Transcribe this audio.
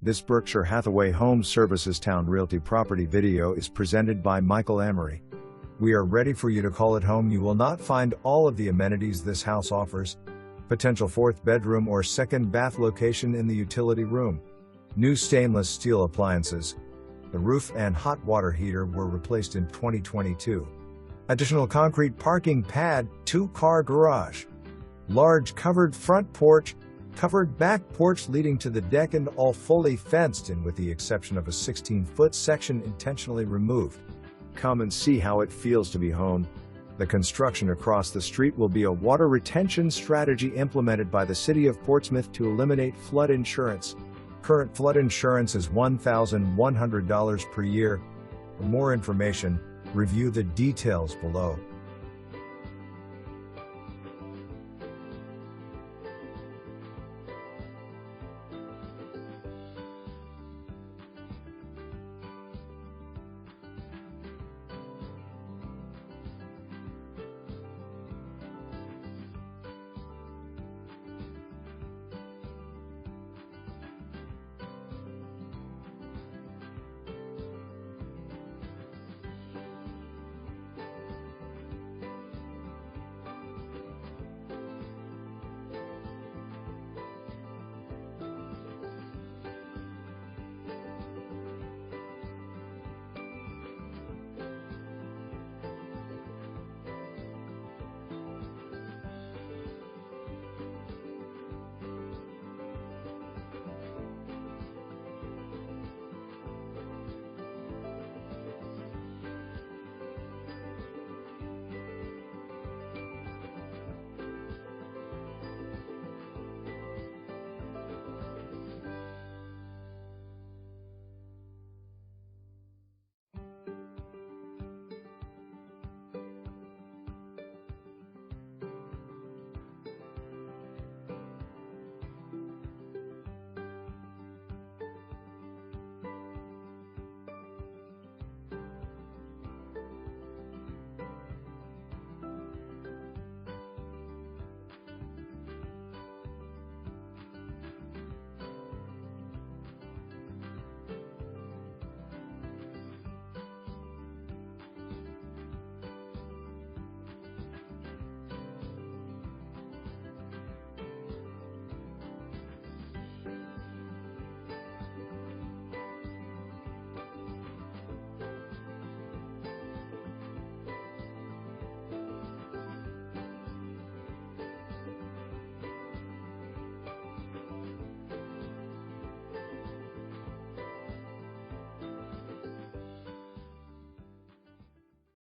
This Berkshire Hathaway Home Services Towne Realty property video is presented by Michael Amory. We are ready for you to call it home. You will not find all of the amenities this house offers. Potential 4th bedroom or 2nd bath location in the utility room. New stainless steel appliances. The roof and hot water heater were replaced in 2022. Additional concrete parking pad, 2-car garage. Large covered front porch, covered back porch leading to the deck, and all fully fenced in with the exception of a 16-foot section intentionally removed. Come and see how it feels to be home. The construction across the street will be a water retention strategy implemented by the City of Portsmouth to eliminate flood insurance. Current flood insurance is $1,100 per year. For more information, review the details below.